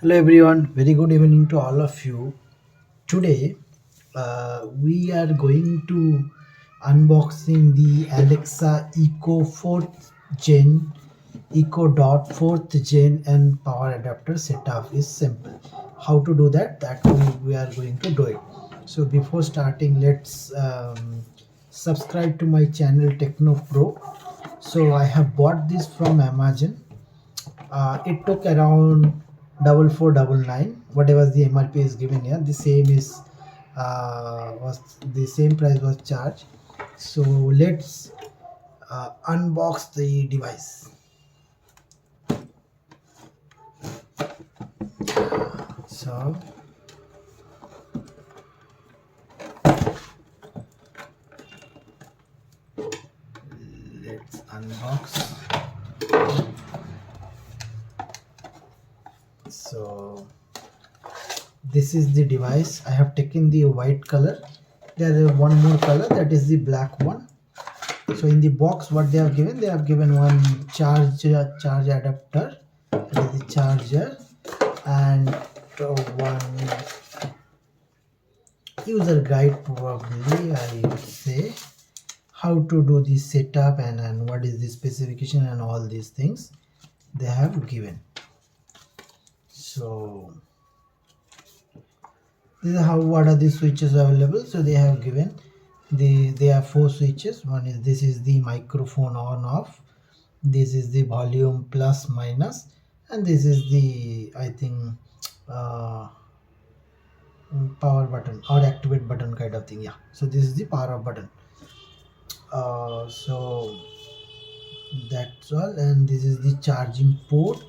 Hello everyone, very good evening to all of you. Today we are going to unboxing the Alexa Eco 4th Gen Eco Dot 4th Gen and power adapter setup is simple. How to do that? We are going to do it. So before starting, let's subscribe to my channel Techno Pro. So I have bought this from Amazon. It took around 4499, whatever the MRP is given here. The same is was the same price was charged. So let's unbox the device. So let's unbox. So this is the device. I have taken the white color. There is one more color, that is the black one. So in the box, what they have given one charge adapter, that is the charger, and one user guide, probably I would say, how to do the setup and what is the specification and all these things they have given. So this is how, what are the switches available. So they have given there are four switches. One is, this is the microphone on off, this is the volume plus minus, and this is the, I think, uh, power button or activate button kind of thing. Yeah, so this is the power off button. So that's all, and this is the charging port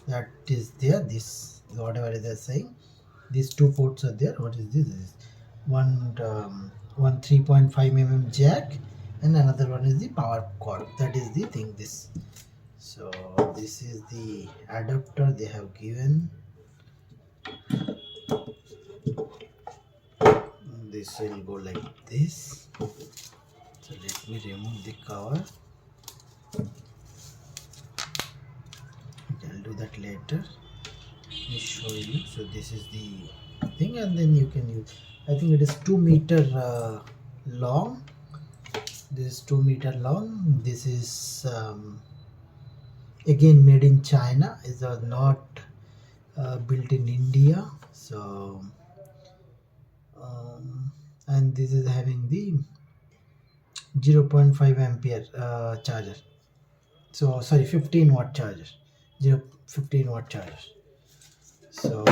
that is there. This, whatever they're saying, these two ports are there. What is this? This is one 3.5 mm jack, and another one is the power cord. That is the thing. This, so this is the adapter they have given. This will go like this. So let me remove the cover. I'll do that later. Let me show you. So this is the thing, and then you can use, I think it is 2 meter long. This is 2 meter long. This is again made in China. It's not built in India. So and this is having the 0.5 ampere charger. So sorry, 15 watt charger. 15 watt charger. So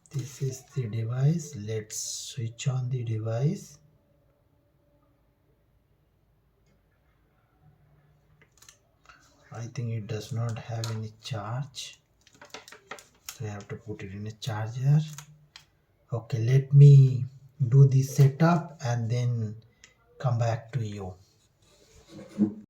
this is the device. Let's switch on the device. I think it does not have any charge, so I have to put it in a charger. Okay, let me do the setup and then come back to you.